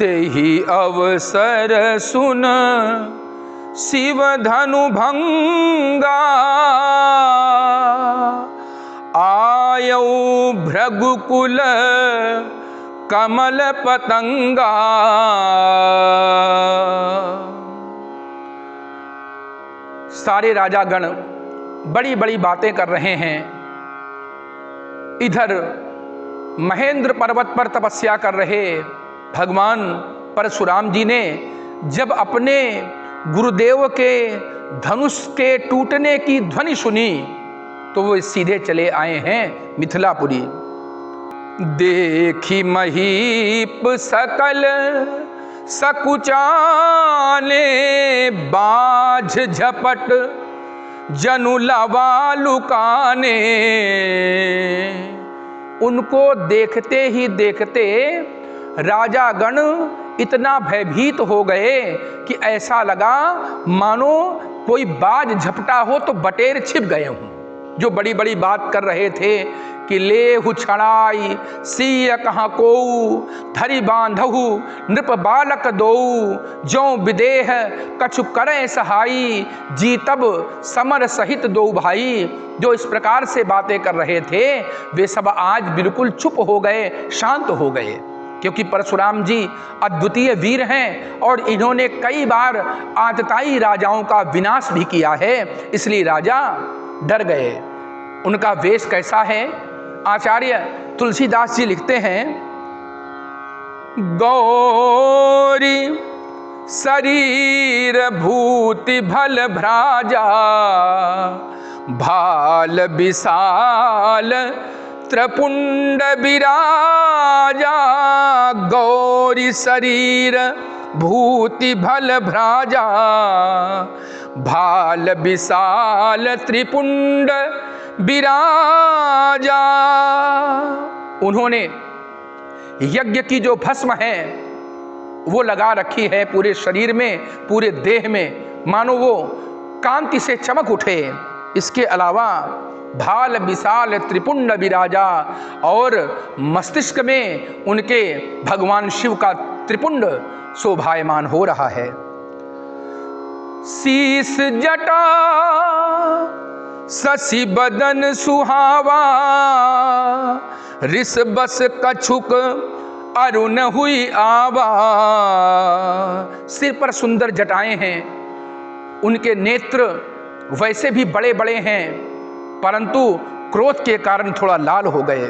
तेहि अवसर सुन शिव धनु भंगा, आयौ भृगुकुल कमल पतंगा। सारे राजागण बड़ी बड़ी बातें कर रहे हैं। इधर महेंद्र पर्वत पर तपस्या कर रहे भगवान परशुराम जी ने जब अपने गुरुदेव के धनुष के टूटने की ध्वनि सुनी तो वो सीधे चले आए हैं मिथिलापुरी। देखी महीप सकल सकुचाने, बाझ झपट जनु लवा लुकाने। उनको देखते ही देखते राजागण इतना भयभीत हो गए कि ऐसा लगा मानो कोई बाज झपटा हो तो बटेर छिप गए हों। जो बड़ी बड़ी बात कर रहे थे कि लेहु छड़ाई सिय कहाँ कोऊ, धरि बांधहु नृप बालक दोऊ, जो विदेह कछु करें सहाई, जीतब समर सहित दो भाई। जो इस प्रकार से बातें कर रहे थे वे सब आज बिल्कुल चुप हो गए, शांत हो गए, क्योंकि परशुराम जी अद्वितीय वीर हैं और इन्होंने कई बार आतताई राजाओं का विनाश भी किया है, इसलिए राजा डर गए। उनका वेश कैसा है? आचार्य तुलसीदास जी लिखते हैं, गौरी शरीर भूति भल भ्राजा, भाल विशाल त्रिपुंड विराजा। गौरी शरीर भूति भल भ्राजा, भाल विशाल त्रिपुंड विराजा। उन्होंने यज्ञ की जो भस्म है वो लगा रखी है पूरे शरीर में, पूरे देह में, मानो वो कांति से चमक उठे। इसके अलावा भाल विशाल त्रिपुंड विराजा, और मस्तिष्क में उनके भगवान शिव का त्रिपुंड शोभायमान हो रहा है। शीस जटा शशि बदन सुहावा, ऋष बस कछुक अरुण हुई आवा। सिर पर सुंदर जटाएं हैं, उनके नेत्र वैसे भी बड़े बड़े हैं परंतु क्रोध के कारण थोड़ा लाल हो गए।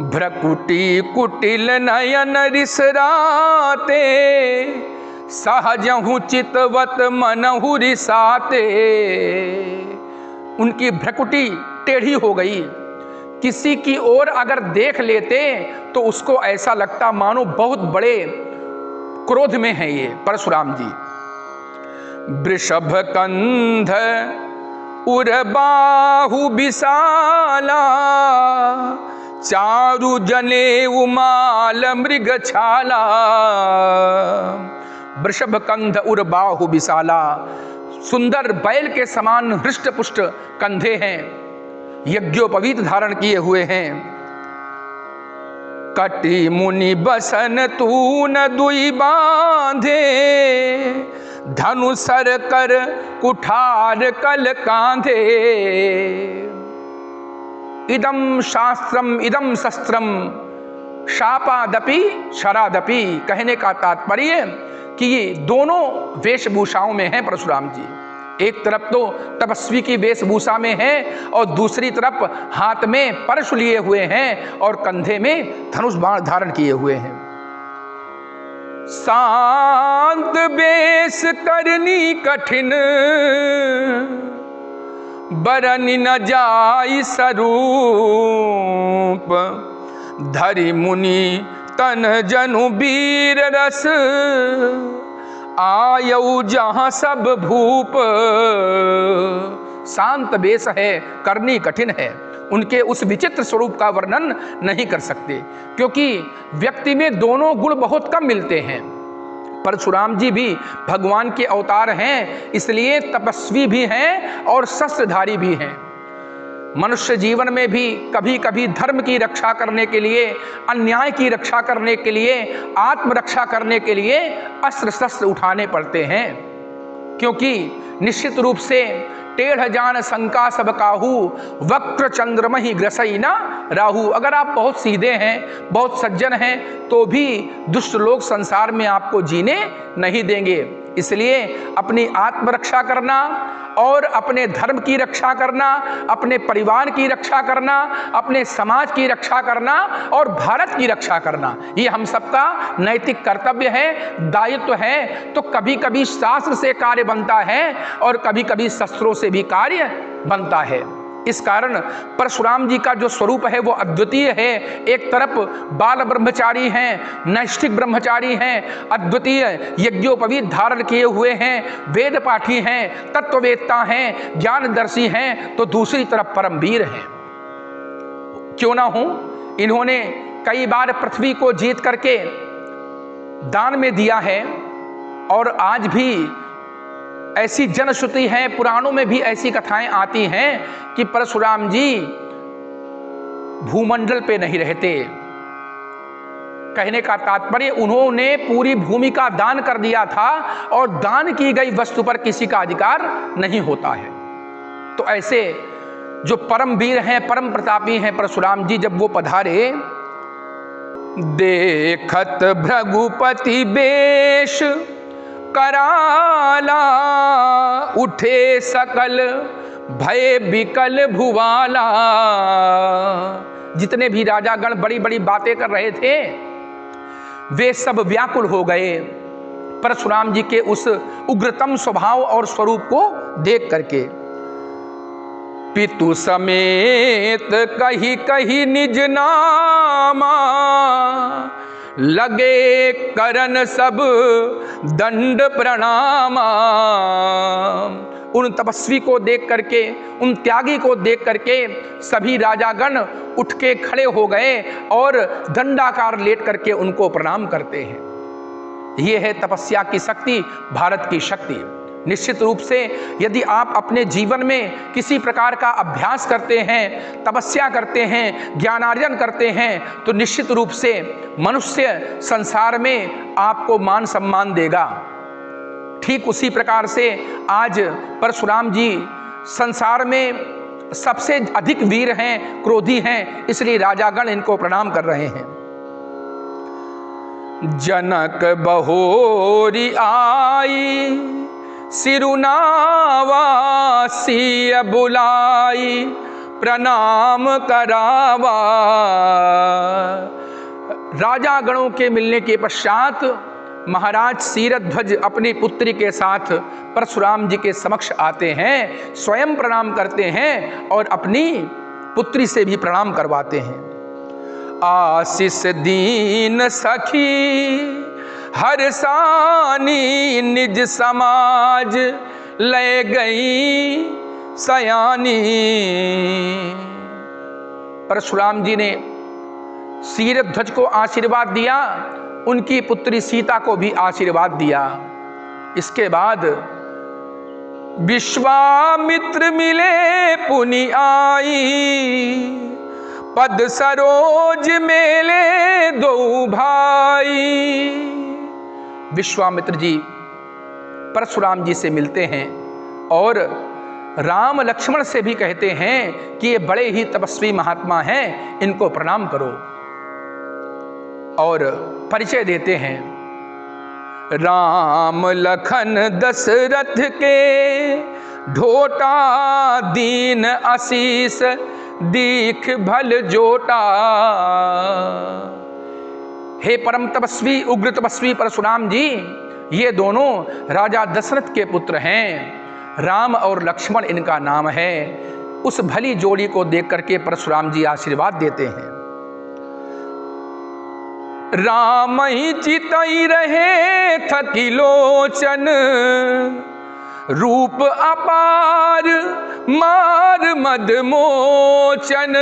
भ्रकुटी कुटिल नयन रिसराते, सहजहु चितवत मनहु रिसाते। उनकी भ्रकुटी टेढ़ी हो गई, किसी की ओर अगर देख लेते तो उसको ऐसा लगता मानो बहुत बड़े क्रोध में है ये परशुराम जी। वृषभ कंध उर बाहु विशाला, चारु जने उमाल मृग छाला। वृषभ कंध उर बाहु विशाला, सुंदर बैल के समान हृष्ट पुष्ट कंधे हैं, यज्ञोपवीत धारण किए हुए हैं। कटी मुनि बसन तून दुई बांधे, धनुसर कर कुठार कल कांधे। इदम शास्त्रम इदम शस्त्रम शापादपि शरादपि। कहने का तात्पर्य कि ये दोनों वेशभूषाओं में हैं परशुराम जी। एक तरफ तो तपस्वी की वेशभूषा में है और दूसरी तरफ हाथ में परशु लिए हुए हैं और कंधे में धनुष बाण धारण किए हुए हैं। शांत वेश करनी कठिन, बरनि न जाई स्वरूप। धरि मुनि तन जनु वीर रस, आयौ जहां सब भूप। शांत वेश है, करनी कठिन है। उनके उस विचित्र स्वरूप का वर्णन नहीं कर सकते, क्योंकि व्यक्ति में दोनों गुण बहुत कम मिलते हैं। परशुराम जी भी भगवान के अवतार हैं, इसलिए तपस्वी भी हैं और शस्त्रधारी भी हैं। मनुष्य जीवन में भी कभी कभी धर्म की रक्षा करने के लिए, अन्याय की रक्षा करने के लिए, आत्मरक्षा करने के लिए अस्त्र शस्त्र उठाने पड़ते हैं। क्योंकि निश्चित रूप से टेढ़ जान शंका सब काहू, वक्र चंद्रमहि ग्रसई ना राहु। अगर आप बहुत सीधे हैं, बहुत सज्जन हैं, तो भी दुष्ट लोग संसार में आपको जीने नहीं देंगे। इसलिए अपनी आत्मरक्षा करना और अपने धर्म की रक्षा करना, अपने परिवार की रक्षा करना, अपने समाज की रक्षा करना और भारत की रक्षा करना, ये हम सबका नैतिक कर्तव्य है, दायित्व है। तो कभी कभी शास्त्र से कार्य बनता है और कभी कभी शस्त्रों से भी कार्य बनता है। इस कारण परशुराम जी का जो स्वरूप है वो अद्वितीय है। एक तरफ बाल ब्रह्मचारी हैं, नैष्ठिक ब्रह्मचारी हैं, अद्वितीय यज्ञोपवीत धारण किए हुए हैं, वेद पाठी हैं, तत्ववेत्ता हैं, ज्ञानदर्शी हैं, तो दूसरी तरफ परमवीर हैं। क्यों ना हो, इन्होंने कई बार पृथ्वी को जीत करके दान में दिया है और आज भी ऐसी जनश्रुति है, पुराणों में भी ऐसी कथाएं आती हैं कि परशुराम जी भूमंडल पे नहीं रहते। कहने का तात्पर्य उन्होंने पूरी भूमि का दान कर दिया था और दान की गई वस्तु पर किसी का अधिकार नहीं होता है। तो ऐसे जो परम वीर हैं, परम प्रतापी हैं परशुराम जी, जब वो पधारे, देखत भृगुपति बेश कराला, उठे सकल भय विकल भुवाला। जितने भी राजागण बड़ी बड़ी बातें कर रहे थे वे सब व्याकुल हो गए परशुराम जी के उस उग्रतम स्वभाव और स्वरूप को देख करके। पितु समेत कही कही निज नामा, लगे करन सब दंड प्रणामा। उन तपस्वी को देख करके, उन त्यागी को देख करके सभी राजागण उठ के खड़े हो गए और दंडाकार लेट करके उनको प्रणाम करते हैं। ये है तपस्या की शक्ति, भारत की शक्ति। निश्चित रूप से यदि आप अपने जीवन में किसी प्रकार का अभ्यास करते हैं, तपस्या करते हैं, ज्ञानार्जन करते हैं, तो निश्चित रूप से मनुष्य संसार में आपको मान सम्मान देगा। ठीक उसी प्रकार से आज परशुराम जी संसार में सबसे अधिक वीर हैं, क्रोधी हैं, इसलिए राजागण इनको प्रणाम कर रहे हैं। जनक बहोरी आई, सिरुनावा सिय बुलाई, प्रणाम करावा। राजागणों के मिलने के पश्चात महाराज सीरध्वज अपनी पुत्री के साथ परशुराम जी के समक्ष आते हैं, स्वयं प्रणाम करते हैं और अपनी पुत्री से भी प्रणाम करवाते हैं। आशीष दीन सखी हरसानी, निज समाज ले गई सयानी। परशुराम जी ने सीरध्वज को आशीर्वाद दिया, उनकी पुत्री सीता को भी आशीर्वाद दिया। इसके बाद विश्वामित्र मिले पुनि आई, पद सरोज मेले दो भाई। विश्वामित्र जी परशुराम जी से मिलते हैं और राम लक्ष्मण से भी कहते हैं कि ये बड़े ही तपस्वी महात्मा हैं, इनको प्रणाम करो, और परिचय देते हैं। राम लखन दशरथ के ढोटा, दीन आशीष दीख भल जोटा। हे परम तपस्वी, उग्र तपस्वी परशुराम जी, ये दोनों राजा दशरथ के पुत्र हैं, राम और लक्ष्मण इनका नाम है। उस भली जोड़ी को देख करके परशुराम जी आशीर्वाद देते हैं। राम ही चितई रहे थकी लोचन, रूप अपार मार मद मोचन।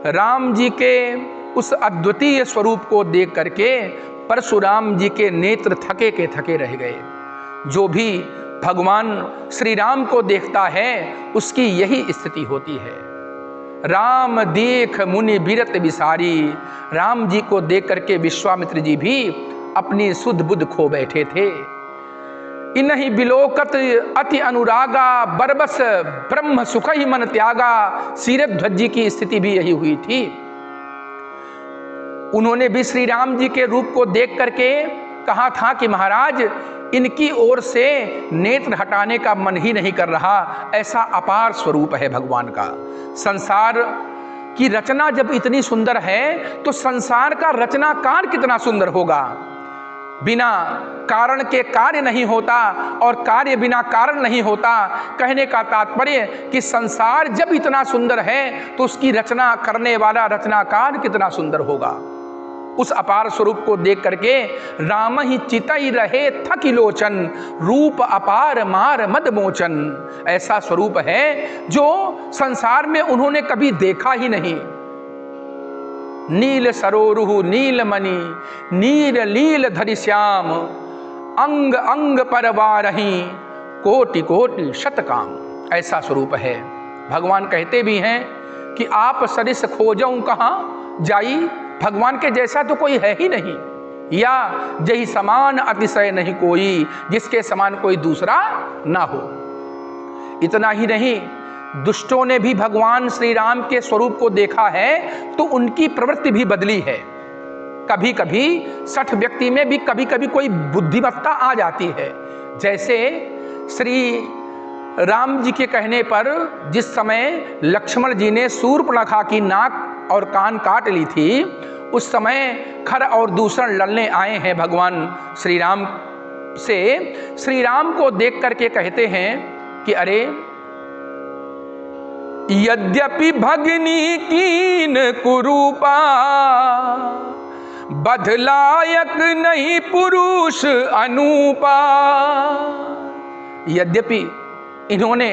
राम जी के उस अद्वितीय स्वरूप को देख करके परशुराम जी के नेत्र थके के थके रह गए। जो भी भगवान श्री राम को देखता है उसकी यही स्थिति होती है। राम देख मुनि बिरत बिसारी, राम जी को देख करके विश्वामित्र जी भी अपनी सुध बुध खो बैठे थे। इन्हीं बिलोकत अति अनुरागा, बरबस ब्रह्म सुख ही मन त्यागा। सीरध्वज जी की स्थिति भी यही हुई थी। उन्होंने भी श्री राम जी के रूप को देख करके कहा था कि महाराज इनकी ओर से नेत्र हटाने का मन ही नहीं कर रहा, ऐसा अपार स्वरूप है भगवान का। संसार की रचना जब इतनी सुंदर है तो संसार का रचनाकार कितना सुंदर होगा। बिना कारण के कार्य नहीं होता और कार्य बिना कारण नहीं होता। कहने का तात्पर्य कि संसार जब इतना सुंदर है तो उसकी रचना करने वाला रचनाकार कितना सुंदर होगा। उस अपार स्वरूप को देख करके राम ही चितई रहे थकी लोचन, रूप अपार मार मद मोचन। ऐसा स्वरूप है जो संसार में उन्होंने कभी देखा ही नहीं। नील सरोरुहु नील मणि, नील लील धरि श्याम, अंग अंग पर वारहि, कोटि कोटि शतकाम। ऐसा स्वरूप है। भगवान कहते भी हैं कि आप सरिस खोजऊं कहाँ जाई, भगवान के जैसा तो कोई है ही नहीं। या जही समान अतिशय नहीं कोई, जिसके समान कोई दूसरा ना हो। इतना ही नहीं, दुष्टों ने भी भगवान श्री राम के स्वरूप को देखा है तो उनकी प्रवृत्ति भी बदली है। कभी कभी सठ व्यक्ति में भी कभी कभी कोई बुद्धिमत्ता आ जाती है। जैसे श्री राम जी के कहने पर जिस समय लक्ष्मण जी ने शूर्पणखा की नाक और कान काट ली थी, उस समय खर और दूषण लड़ने आए हैं भगवान श्री राम से। श्री राम को देख करके कहते हैं कि अरे यद्यपि भगनी कीन कुरूपा, बधलायक नहीं पुरुष अनूपा। यद्यपि इन्होंने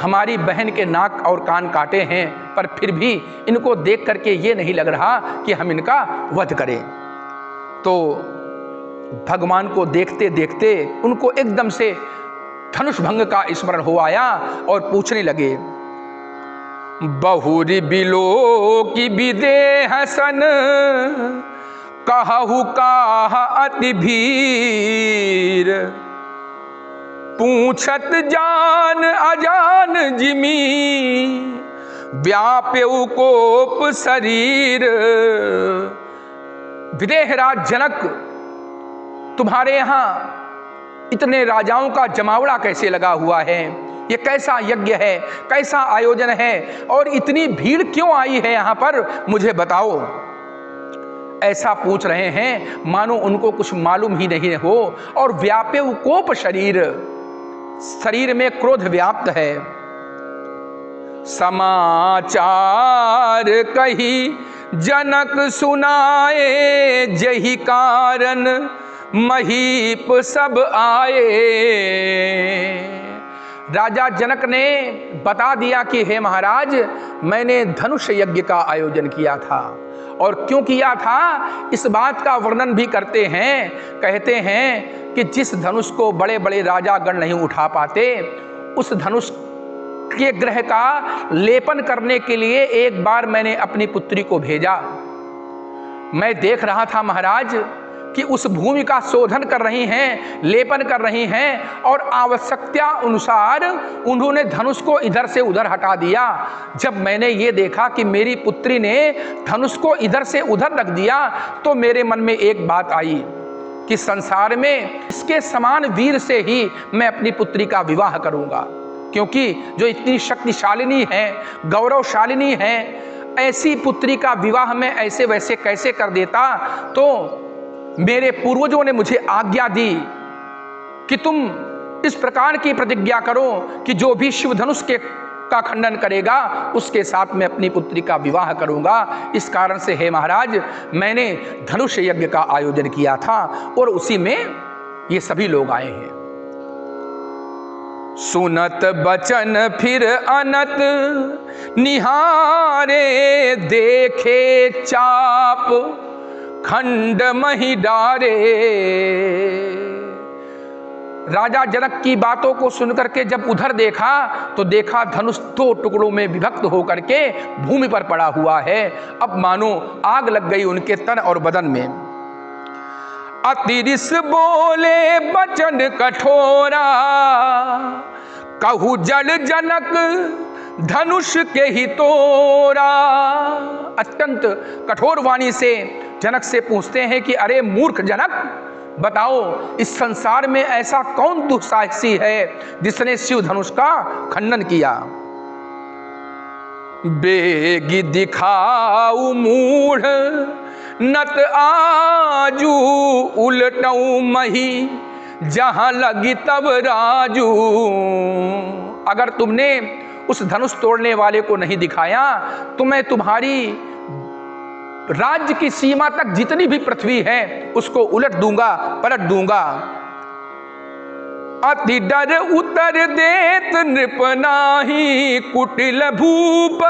हमारी बहन के नाक और कान काटे हैं, पर फिर भी इनको देख करके ये नहीं लग रहा कि हम इनका वध करें। तो भगवान को देखते देखते उनको एकदम से धनुष भंग का स्मरण हो आया और पूछने लगे, बहुरी बिलो की विदेह सन, कहु काह अति भीर, पूछत जान अजान जिमी, व्याप्यउ कोप शरीर। विदेहराज जनक, तुम्हारे यहां इतने राजाओं का जमावड़ा कैसे लगा हुआ है? ये कैसा यज्ञ है, कैसा आयोजन है, और इतनी भीड़ क्यों आई है यहां पर, मुझे बताओ। ऐसा पूछ रहे हैं मानो उनको कुछ मालूम ही नहीं हो। और व्याप्यउ कोप शरीर, शरीर में क्रोध व्याप्त है। समाचार कही जनक सुनाए, जही कारण महीप सब आए। राजा जनक ने बता दिया कि हे महाराज, मैंने धनुष यज्ञ का आयोजन किया था। और क्यों किया था इस बात का वर्णन भी करते हैं। कहते हैं कि जिस धनुष को बड़े बड़े राजागण नहीं उठा पाते, उस धनुष के ग्रह का लेपन करने के लिए एक बार मैंने अपनी पुत्री को भेजा। मैं देख रहा था महाराज कि उस भूमि का शोधन कर रही हैं, लेपन कर रही हैं, और आवश्यकता अनुसार उन्होंने धनुष को इधर से उधर हटा दिया। जब मैंने ये देखा कि मेरी पुत्री ने धनुष को इधर से उधर रख दिया, तो मेरे मन में एक बात आई कि संसार में इसके समान वीर से ही मैं अपनी पुत्री का विवाह करूंगा। क्योंकि जो इतनी शक्तिशालिनी है, गौरवशालिनी है, ऐसी पुत्री का विवाह मैं ऐसे वैसे कैसे कर देता। तो मेरे पूर्वजों ने मुझे आज्ञा दी कि तुम इस प्रकार की प्रतिज्ञा करो कि जो भी शिव धनुष का खंडन करेगा उसके साथ मैं अपनी पुत्री का विवाह करूंगा। इस कारण से हे महाराज, मैंने धनुष यज्ञ का आयोजन किया था और उसी में ये सभी लोग आए हैं। सुनत बचन फिर अनत निहारे, देखे चाप खंड मही डारे। राजा जनक की बातों को सुनकर के जब उधर देखा तो देखा धनुष 2 टुकड़ों में विभक्त होकर के भूमि पर पड़ा हुआ है। अब मानो आग लग गई उनके तन और बदन में। अतिरिस बोले बचन कठोरा, कहू जड़ जनक धनुष के ही तोरा। अत्यंत कठोर वाणी से जनक से पूछते हैं कि अरे मूर्ख जनक, बताओ इस संसार में ऐसा कौन दुस्साहसी है जिसने शिव धनुष का खंडन किया। बेगी दिखाऊ मूढ़ नत आजू, उलटऊ मही जहां लगी तब राजू। अगर तुमने उस धनुष तोड़ने वाले को नहीं दिखाया तो मैं तुम्हारी राज्य की सीमा तक जितनी भी पृथ्वी है उसको उलट दूंगा, पलट दूंगा। अति डर उतर देत नृप नाही, कुटिल भूप।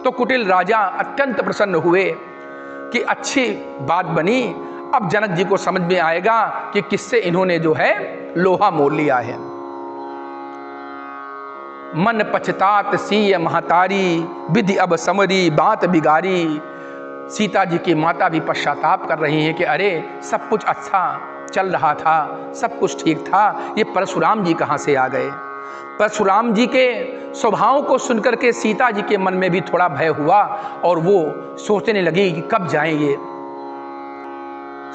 तो कुटिल राजा अत्यंत प्रसन्न हुए कि अच्छी बात बनी। अब जनक जी को समझ में आएगा कि किससे इन्होंने जो है लोहा मोल लिया है। मन पछतात सीय महतारी, विधि अब समरी बात बिगारी। सीता जी की माता भी पश्चाताप कर रही हैं कि अरे सब कुछ अच्छा चल रहा था, सब कुछ ठीक था, ये परशुराम जी कहाँ से आ गए। परशुराम जी के स्वभाव को सुनकर के सीता जी के मन में भी थोड़ा भय हुआ और वो सोचने लगी कि कब जाएंगे।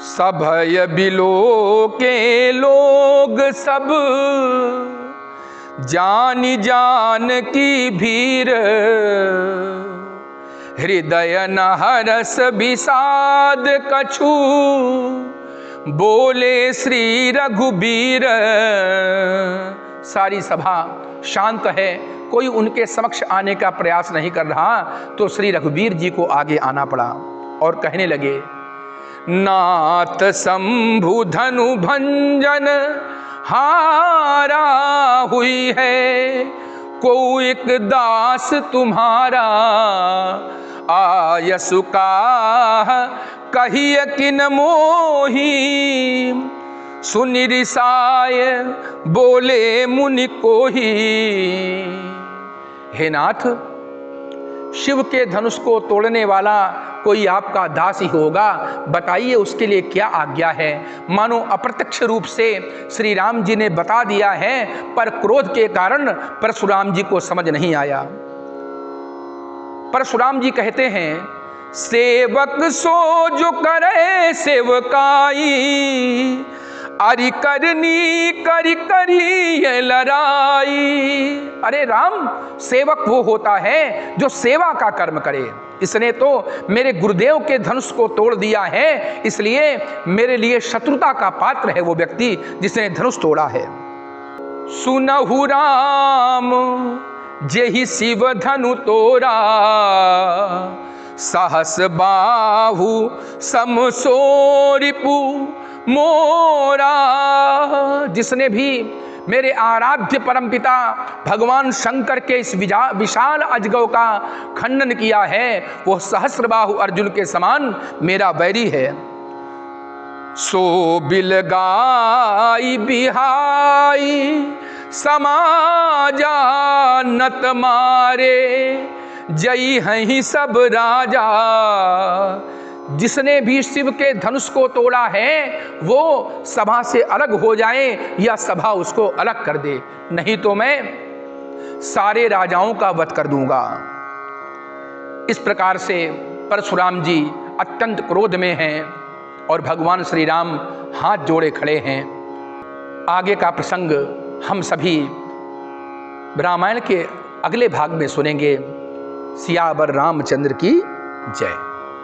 सभय बिलो के लोग सब, जानी जान की भीर। हृदय न हरस विषाद कछु, बोले श्री रघुबीर। सारी सभा शांत है, कोई उनके समक्ष आने का प्रयास नहीं कर रहा। तो श्री रघुबीर जी को आगे आना पड़ा और कहने लगे, नाथ शंभु धनु भंजन हारा हुई है, को एक दास तुम्हारा आयसु का कहिए किन मोही। सुनि रिसाय बोले मुनि कोही। हे नाथ, शिव के धनुष को तोड़ने वाला कोई आपका दास ही होगा, बताइए उसके लिए क्या आज्ञा है। मानो अप्रत्यक्ष रूप से श्री राम जी ने बता दिया है, पर क्रोध के कारण परशुराम जी को समझ नहीं आया। परशुराम जी कहते हैं, सेवक सो जो करे सेवकाई, अरि करनी करी करी ये लड़ाई। अरे राम, सेवक वो होता है जो सेवा का कर्म करे। इसने तो मेरे गुरुदेव के धनुष को तोड़ दिया है, इसलिए मेरे लिए शत्रुता का पात्र है वो व्यक्ति जिसने धनुष तोड़ा है। सुनहु राम जेहि शिव धनु तोरा, सहस बाहु समसोरिपु मोरा। जिसने भी मेरे आराध्य परमपिता भगवान शंकर के इस विशाल अजगव का खंडन किया है, वो सहस्रबाहु अर्जुन के समान मेरा बैरी है। सो बिलगाई बिहाई समाजा नत मारे, जई हैं सब राजा। जिसने भी शिव के धनुष को तोड़ा है वो सभा से अलग हो जाए या सभा उसको अलग कर दे, नहीं तो मैं सारे राजाओं का वध कर दूंगा। इस प्रकार से परशुराम जी अत्यंत क्रोध में हैं और भगवान श्री राम हाथ जोड़े खड़े हैं। आगे का प्रसंग हम सभी रामायण के अगले भाग में सुनेंगे। सियावर रामचंद्र की जय।